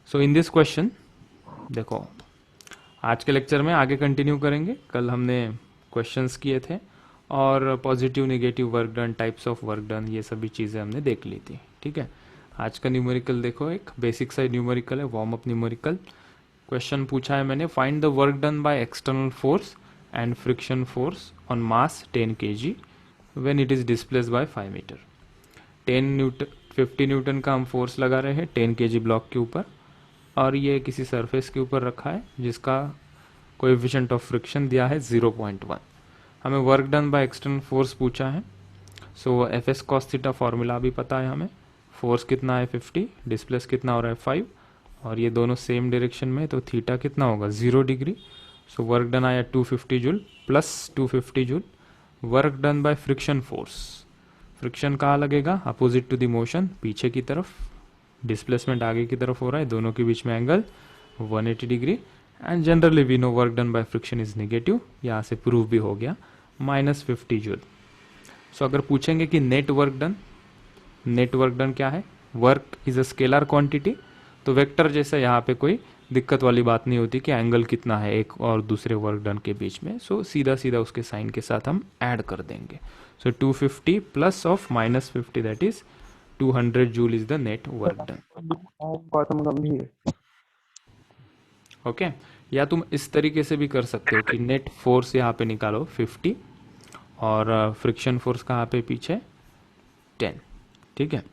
So in this question देखो, आज के लेक्चर में आगे कंटिन्यू करेंगे। कल हमने क्वेश्चंस किए थे और positive negative work done, types of work done, ये सभी चीज़ें हमने देख ली थी। ठीक है, आज का न्यूमेरिकल देखो, एक बेसिक सा न्यूमेरिकल है, वार्म अप न्यूमेरिकल। क्वेश्चन पूछा है मैंने, find the work done by external force and friction force on mass 10 kg when it is displaced by 5 metre. 50 newton का हम फोर्स लगा रहे हैं 10 kg ब्लॉक के ऊपर, और ये किसी सरफेस के ऊपर रखा है जिसका कोएफिशिएंट ऑफ फ्रिक्शन दिया है 0.1। हमें work done by external force पूछा है। So F S cos theta formula भी पता है हमें। फोर्स कितना है 50, डिस्प्लेस कितना हो रहा है 5, और ये दोनों सेम डायरेक्शन में, तो थीटा कितना होगा 0 डिग्री। सो वर्क डन आया 250 joule plus 250 joule. Work done by friction force, friction कहाँ लगेगा, अपोजिट टू द मोशन, पीछे की तरफ, डिस्प्लेसमेंट आगे की तरफ हो रहा है, दोनों के बीच में angle 180 degree. And generally we know work done by friction is negative, यहाँ से प्रूव भी हो गया, -50 जूल। सो अगर पूछेंगे कि नेट वर्क डन क्या है, work is a scalar quantity, तो वेक्टर जैसा यहाँ पे कोई दिक्कत वाली बात नहीं होती कि एंगल कितना है एक और दूसरे वर्क डन के बीच में। सो सीधा सीधा उसके साइन के साथ हम ऐड कर देंगे। सो 250 plus of -50 that is 200 joule is the net work done. Gautam गंभीर। ओके, या तुम इस तरीके से भी कर सकते हो कि नेट फोर्स यहाँ पे निकालो 50 और फ्रिक्शन फोर्स कहाँ पे पीछे 10। ठीक है,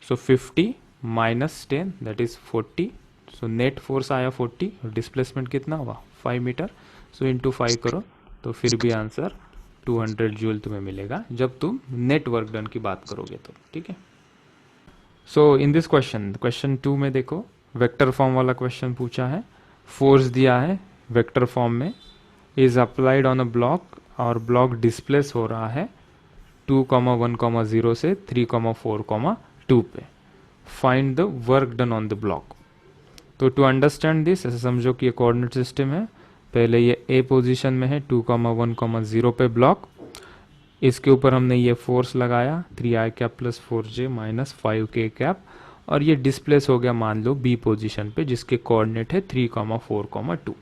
सो 50 minus 10 that is 40। So net force आया 40, डिस्प्लेसमेंट कितना हुआ 5 मीटर। सो इंटू 5 करो तो फिर भी आंसर 200 जूल तुम्हें मिलेगा जब तुम नेट वर्क डन की बात करोगे तो। ठीक है, सो इन दिस क्वेश्चन 2 में देखो, वेक्टर फॉर्म वाला क्वेश्चन पूछा है। फोर्स दिया है वेक्टर फॉर्म में, is applied on a block, और ब्लॉक डिस्प्लेस हो रहा है 2,1,0 से 3,4,2 पे। Find the work done on the block. तो टू अंडरस्टैंड दिस, ऐसे समझो कि ये कोऑर्डिनेट सिस्टम है। पहले ये ए पोजीशन में है 2,1,0 पे ब्लॉक, इसके ऊपर हमने ये फोर्स लगाया 3i cap plus 4j minus 5k cap, और ये डिस्प्लेस हो गया मान लो बी पोजीशन पे जिसके कोऑर्डिनेट है 3,4,2।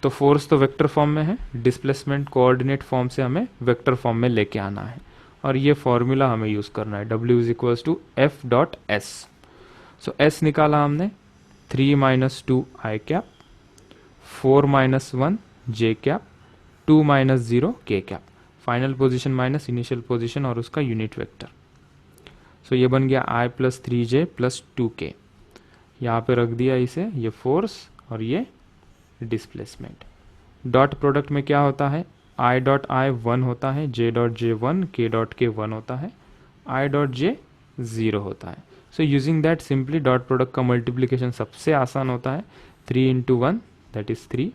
तो फोर्स तो वेक्टर फॉर्म में है, डिस्प्लेसमेंट कोऑर्डिनेट फॉर्म से हमें वेक्टर फॉर्म में लेके आना है, और ये फॉर्मूला हमें यूज करना है, W is equals to F dot S. So S निकाला हमने 3 minus 2 I cap, 4 minus 1 J cap, 2 minus 0 K cap, final position minus initial position और उसका यूनिट वेक्टर। सो ये बन गया i plus 3j plus 2k। यहाँ पे रख दिया इसे, ये फोर्स और ये डिस्प्लेसमेंट। डॉट प्रोडक्ट में क्या होता है, i डॉट i 1 होता है, j dot j 1, k dot k 1 होता है, i डॉट j 0 होता है। So using that simply dot product का मल्टीप्लीकेशन सबसे आसान होता है, 3 into 1 that is 3,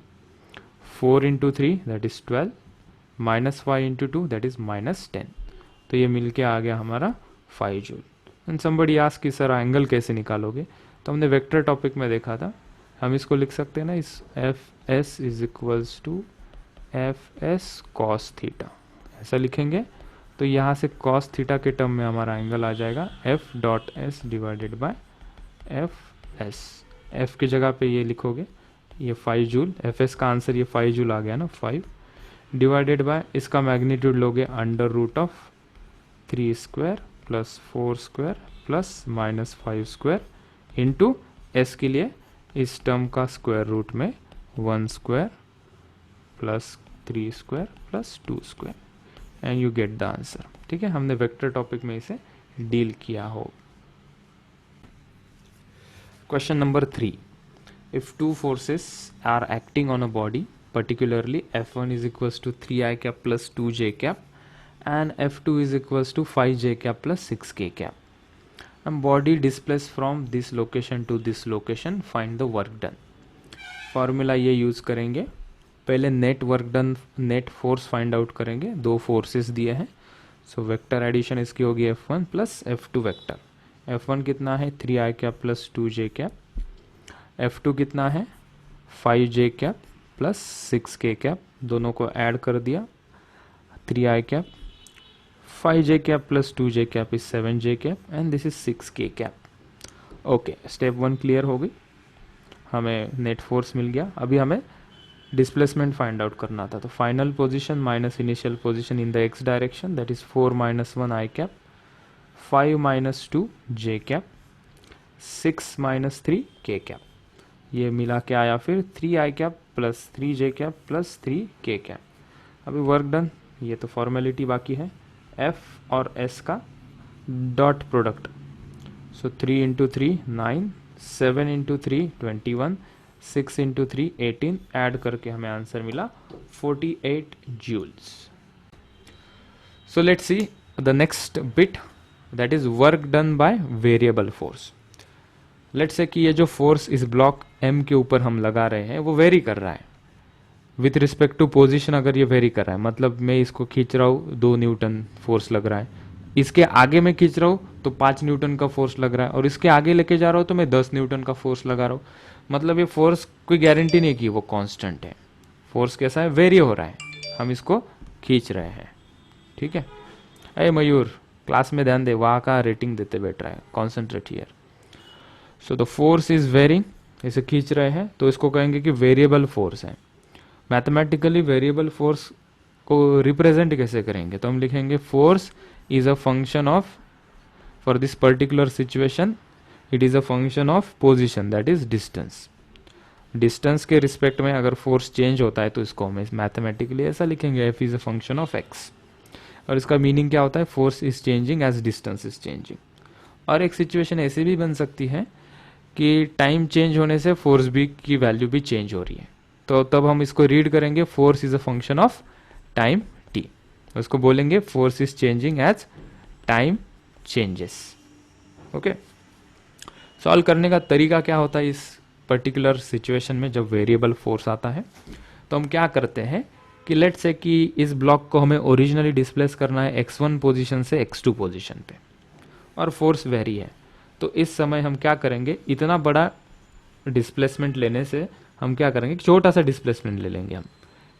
4 into 3 that is 12, minus 5 into 2 that is -10। तो ये मिलके आ गया हमारा 5 जूल। एंड समबडी आस्क कि सर एंगल कैसे निकालोगे, तो हमने वेक्टर टॉपिक में देखा था, हम इसको लिख सकते हैं ना, इस F S is equals to F S cos theta, ऐसा लिखेंगे। तो यहाँ से कॉस थीटा के टर्म में हमारा एंगल आ जाएगा F dot S divided by F S. F की जगह पे ये लिखोगे, ये 5 जूल, एफ एस का आंसर ये 5 जूल आ गया ना, 5 डिवाइडेड बाय इसका मैग्नीट्यूड लोगे under root of 3 square plus 4 square plus minus 5 square into S के लिए इस टर्म का स्क्वायर रूट में 1 square plus 3 square plus 2 square and you get the answer. ठीक है, हमने वेक्टर टॉपिक में इसे डील किया हो। Question number 3, if two forces are acting on a body, particularly F1 is equals to 3i cap plus 2j cap and F2 is equals to 5j cap plus 6k cap. And body displaced from this location to this location, find the work done. Formula ये use करेंगे, पहले net work done, net force find out करेंगे। दो forces दिए हैं, so vector addition इसकी होगी F1 plus F2 vector. F1 कितना है 3i cap plus 2j cap, F2 कितना है 5j cap plus 6k cap, दोनों को ऐड कर दिया, 3i cap, 5j cap plus 2j cap is 7j cap and this is 6k cap. Okay, step 1 clear हो गई। हमें नेट फोर्स मिल गया। अभी हमें डिस्प्लेसमेंट फाइंड आउट करना था, तो final position minus initial position in the x direction, that is 4 - 1 I cap, 5 - 2 J cap, 6 - 3 के कैप, ये मिला के आया फिर 3 आई कैप प्लस 3 जे कैप प्लस 3 के कैप। अभी वर्क डन, ये तो फॉर्मेलिटी बाकी है, एफ और एस का डॉट प्रोडक्ट, सो 3 × 3 9, 7 × 3 21, 6 × 3 18, ऐड करके हमें आंसर मिला 48 joules. So let's see the next bit, that is work done by variable force. Let's say कि ये जो फोर्स इस ब्लॉक एम के ऊपर हम लगा रहे हैं वो वेरी कर रहा है विथ रिस्पेक्ट टू पोजीशन। अगर ये वेरी कर रहा है, मतलब मैं इसको खींच रहा हूँ 2 न्यूटन फोर्स लग रहा है, इसके आगे मैं खींच रहा हूँ तो 5 न्यूटन का फोर्स लग रहा है, और इसके आगे लेके जा रहा हूँ तो मैं 10 न्यूटन का फोर्स लगा रहा हूँ। मतलब ये फोर्स कोई गारंटी नहीं कि वो कांस्टेंट है, फोर्स कैसा है, वेरी हो रहा है, हम इसको खींच रहे हैं। ठीक है, अरे मयूर क्लास में ध्यान दे, वहाँ का रेटिंग देते बैठ रहा है, concentrate here. So the force is varying, इसे खींच रहे हैं तो इसको कहेंगे कि वेरिएबल फोर्स है। मैथमेटिकली वेरिएबल फोर्स को रिप्रेजेंट कैसे करेंगे, तो हम लिखेंगे force is a function of, for this particular situation it is a function of position, that is distance. Distance के रिस्पेक्ट में अगर फोर्स चेंज होता है तो इसको हम मैथमेटिकली ऐसा लिखेंगे, F is a function of X, और इसका मीनिंग क्या होता है, force is changing as distance is changing. और एक सिचुएशन ऐसी भी बन सकती है कि टाइम चेंज होने से फोर्स भी की वैल्यू भी चेंज हो रही है, तो तब हम इसको रीड करेंगे force is a function of time T, उसको बोलेंगे force is changing as time changes. Okay, solve करने का तरीका क्या होता है इस पर्टिकुलर सिचुएशन में जब वेरिएबल फोर्स आता है, तो हम क्या करते हैं कि लेट्स से कि इस ब्लॉक को हमें ओरिजिनली डिस्प्लेस करना है x1 पोजीशन से x2 पोजीशन पे, और फोर्स वेरी है, तो इस समय हम क्या करेंगे, इतना बड़ा डिस्प्लेसमेंट लेने से हम क्या करेंगे, छोटा सा डिस्प्लेसमेंट ले लेंगे हम,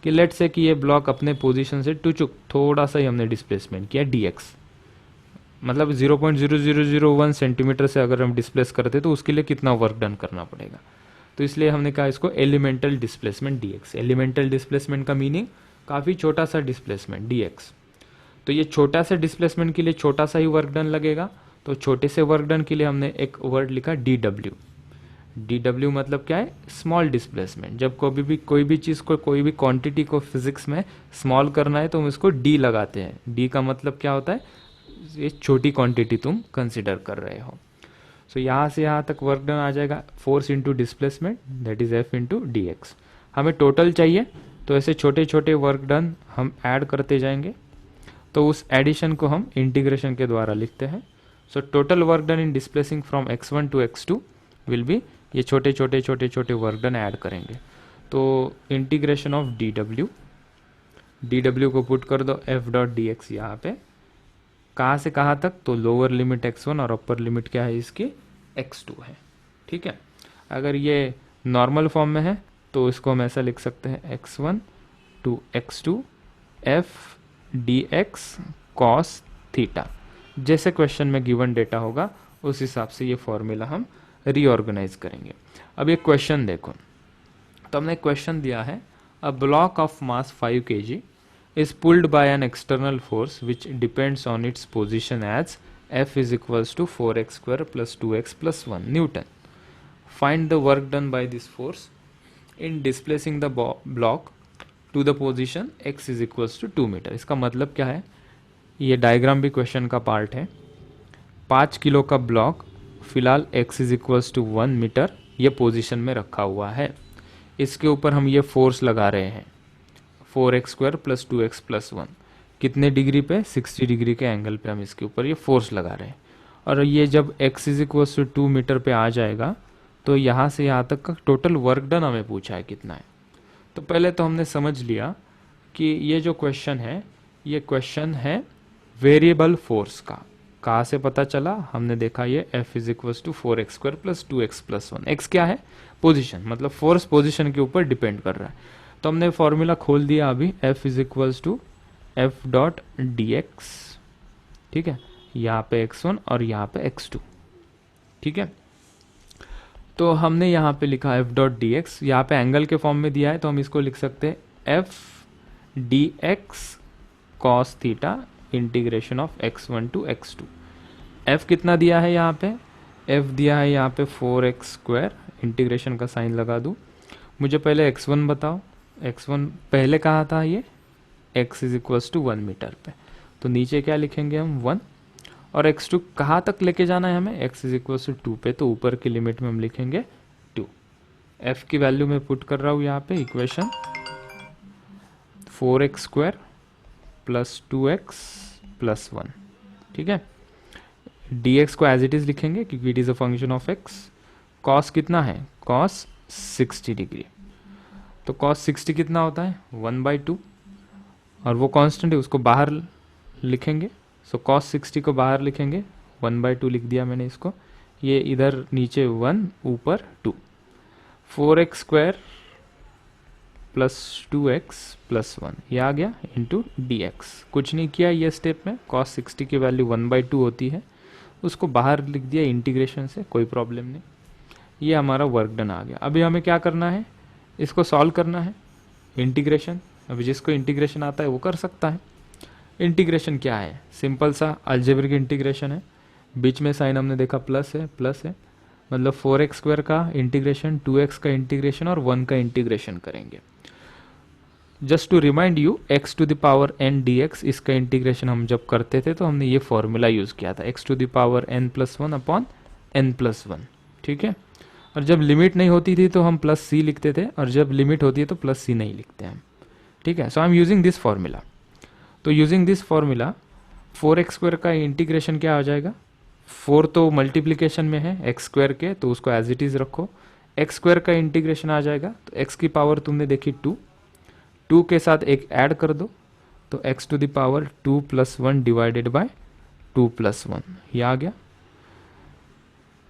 कि लेट से कि ये ब्लॉक अपने पोजीशन से टुचुक थोड़ा सा ही हमने डिस्प्लेसमेंट किया dx, मतलब 0.0001 सेंटीमीटर से अगर हम डिस्प्लेस करते तो उसके लिए कितना वर्क डन करना पड़ेगा, तो इसलिए हमने कहा इसको elemental displacement dx। Elemental displacement का मीनिंग काफ़ी छोटा सा डिस्प्लेसमेंट dx, तो ये छोटा सा डिस्प्लेसमेंट के लिए छोटा सा ही वर्क डन लगेगा, तो छोटे से वर्क डन के लिए हमने एक वर्ड लिखा dw। dw मतलब क्या है, स्मॉल डिस्प्लेसमेंट। जब कोई भी चीज़ को, कोई भी क्वांटिटी को फिजिक्स में स्मॉल करना है तो हम इसको d लगाते हैं। d का मतलब क्या होता है, ये छोटी क्वांटिटी तुम कंसिडर कर रहे हो। सो यहाँ से यहाँ तक वर्क डन आ जाएगा, force into displacement that is f into D x. हमें टोटल चाहिए तो ऐसे छोटे छोटे वर्क डन हम ऐड करते जाएंगे, तो उस एडिशन को हम इंटीग्रेशन के द्वारा लिखते हैं। So total work done in displacing from x1 to x2 will be, ये छोटे छोटे छोटे छोटे वर्क डन ऐड करेंगे, तो इंटीग्रेशन ऑफ dw को पुट कर दो f डॉट डी एक्स, यहाँ पे कहाँ से कहाँ तक, तो लोअर लिमिट x1 और अपर लिमिट क्या है इसकी, x2 है। ठीक है, अगर ये नॉर्मल फॉर्म में है तो इसको हम ऐसा लिख सकते हैं x1 to x2 f dx cos theta. जैसे क्वेश्चन में गिवन डेटा होगा उस हिसाब से ये फॉर्मूला हम रीऑर्गेनाइज करेंगे। अब ये क्वेश्चन देखो, तो हमने क्वेश्चन दिया है, a block of mass 5 kg is pulled by an external force which depends on its position as F is equals to 4x square plus 2x plus 1 Newton. Find the work done by this force in displacing the block to the position x is equals to 2 metre. इसका मतलब क्या है, ये diagram भी question का part है। 5 kilo का block फिलहाल x is equals to 1 metre ये पोजीशन में रखा हुआ है, इसके ऊपर हम ये फोर्स लगा रहे हैं 4x square plus 2x plus 1, कितने डिग्री पे, 60 डिग्री के एंगल पे हम इसके ऊपर ये फोर्स लगा रहे हैं। और ये जब x is equals to 2 metre पे आ जाएगा तो यहाँ से यहाँ तक का टोटल वर्क डन हमें पूछा है कितना है। तो पहले तो हमने समझ लिया कि ये जो क्वेश्चन है ये क्वेश्चन है वेरिएबल फोर्स का। कहाँ से पता चला, हमने देखा ये F is equals to 4x square plus 2x plus 1, x क्या है, पोजीशन, मतलब फोर्स पोजीशन के ऊपर डिपेंड कर रहा है। तो हमने फॉर्मूला खोल दिया अभी, F is equals to F dot D X, ठीक है, यहाँ पे x1 और यहाँ पे x2, ठीक है। तो हमने यहाँ पे लिखा एफ डॉट डी एक्स, यहाँ पे एंगल के फॉर्म में दिया है तो हम इसको लिख सकते हैं F D X cos theta integration of x1 to x2। f कितना दिया है यहाँ पे, f दिया है यहाँ पे 4x²। इंटीग्रेशन का साइन लगा दूँ। मुझे पहले x1 बताओ, x1 पहले कहा था ये x is equals to 1 metre पे, तो नीचे क्या लिखेंगे हम 1। और x2 कहाँ तक लेके जाना है हमें, x इज इक्वल्स टू 2 पे, तो ऊपर की लिमिट में हम लिखेंगे 2। f की वैल्यू मैं पुट कर रहा हूँ यहाँ पे equation 4x² plus 2x plus 1, ठीक है। dx को एज इट इज लिखेंगे क्योंकि it is a function of x। cos कितना है, cos 60 डिग्री, तो cos 60 कितना होता है 1/2, और वो कांस्टेंट है उसको बाहर लिखेंगे। सो cos 60 को बाहर लिखेंगे, 1/2 लिख दिया मैंने इसको। ये इधर नीचे 1 ऊपर 2, 4x² प्लस 2x प्लस 1 ये आ गया इंटू dx। कुछ नहीं किया ये स्टेप में, cos 60 की वैल्यू 1/2 होती है, उसको बाहर लिख दिया इंटीग्रेशन से, कोई प्रॉब्लम नहीं। ये हमारा वर्क डन आ गया। अभी हमें क्या करना है, इसको सॉल्व करना है इंटीग्रेशन। अभी जिसको इंटीग्रेशन आता है वो कर सकता है। इंटीग्रेशन क्या है, सिंपल सा अलजेब्रिक इंटीग्रेशन है। बीच में साइन हमने देखा प्लस है, प्लस है मतलब 4x² का इंटीग्रेशन, 2x का इंटीग्रेशन और 1 का इंटीग्रेशन करेंगे। Just to remind you, x to the power n dx, इसका इंटीग्रेशन हम जब करते थे तो हमने ये फॉर्मूला यूज किया था, x to the power n+1 upon n+1, ठीक है। और जब लिमिट नहीं होती थी तो हम प्लस सी लिखते थे, और जब लिमिट होती है तो प्लस सी नहीं लिखते हैं, ठीक है। So I am using this formula. तो यूजिंग दिस फॉर्मूला 4x² का इंटीग्रेशन क्या हो जाएगा, 4 तो मल्टीप्लीकेशन में है x² के, तो उसको एज इट इज रखो। x² का इंटीग्रेशन आ जाएगा, तो x की पावर तुमने देखी 2 के साथ एक ऐड कर दो, तो x to the power 2 + 1 divided by 2 + 1 ये आ गया,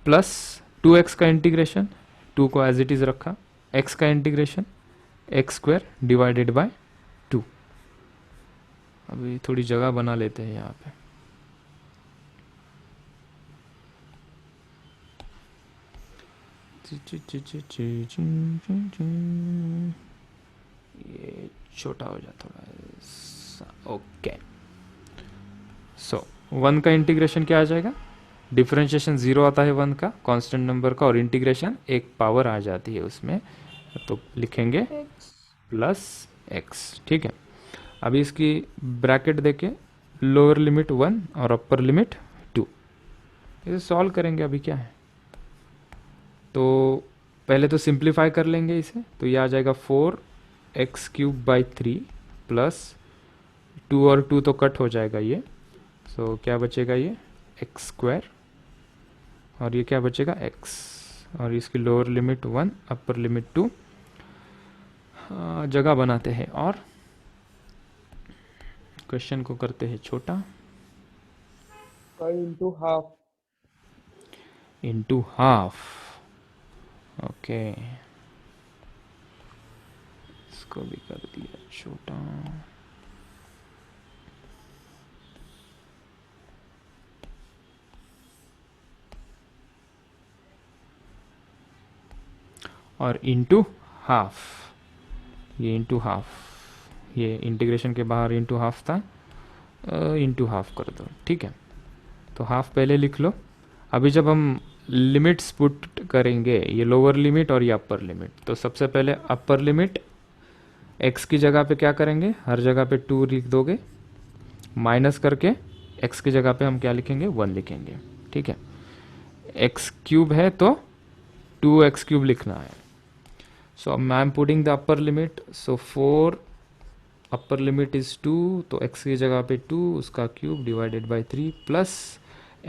प्लस 2x का इंटीग्रेशन, 2 को एज इट इज रखा, x का इंटीग्रेशन x² डिवाइडेड बाय 2। अभी थोड़ी जगह बना लेते हैं यहाँ पे। ये छोटा हो जाए थोड़ा, ओके। सो 1 का इंटीग्रेशन क्या आ जाएगा, डिफरेंशिएशन 0 आता है 1 का कांस्टेंट नंबर का, और इंटीग्रेशन एक पावर आ जाती है उसमें, तो लिखेंगे प्लस x, ठीक है। अभी इसकी ब्रैकेट देके लोअर लिमिट 1 और अपर लिमिट 2, इसे सॉल्व करेंगे। अभी क्या है, तो पहले तो सिंप्लीफाई कर लेंगे इसे, तो ये आ जाएगा 4x³ / 3 प्लस 2 और 2 तो कट हो जाएगा ये, सो क्या बचेगा ये x², और ये क्या बचेगा x, और इसकी लोअर लिमिट 1 अपर लिमिट 2। जगह बनाते हैं और क्वेश्चन को करते हैं छोटा, 5 × हाफ इंटू हाफ, ओके। इसको भी कर दिया छोटा। और इंटू हाफ, ये इंटू हाफ, ये इंटीग्रेशन के बाहर इंटू हाफ था, इंटू हाफ कर दो, ठीक है। तो हाफ पहले लिख लो। अभी जब हम लिमिट्स पुट करेंगे, ये लोअर लिमिट और ये अपर लिमिट, तो सबसे पहले अपर लिमिट x की जगह पे क्या करेंगे, हर जगह पे 2 लिख दोगे, माइनस करके x की जगह पे हम क्या लिखेंगे 1 लिखेंगे, ठीक है। x³ है तो 2x³ लिखना है। So I am putting the upper limit, so 4 upper limit is 2, तो x की जगह पे 2 उसका cube divided by 3 plus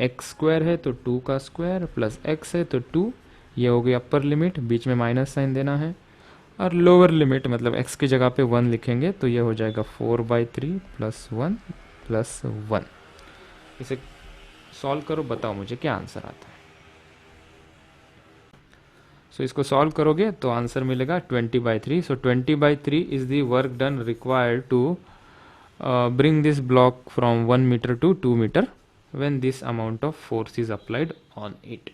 x² है तो 2 का स्क्वायर प्लस x है तो 2, ये हो गई अपर लिमिट, बीच में माइनस साइन देना है। और लोअर लिमिट मतलब x की जगह पे 1 लिखेंगे, तो ये हो जाएगा 4/3 प्लस 1 प्लस 1। इसे सॉल्व करो, बताओ मुझे क्या आंसर आता है। सो इसको सॉल्व करोगे तो आंसर मिलेगा 20/3। So 20/3 is the work done required to bring this block from 1 meter to 2 meter when this amount of force is applied on it.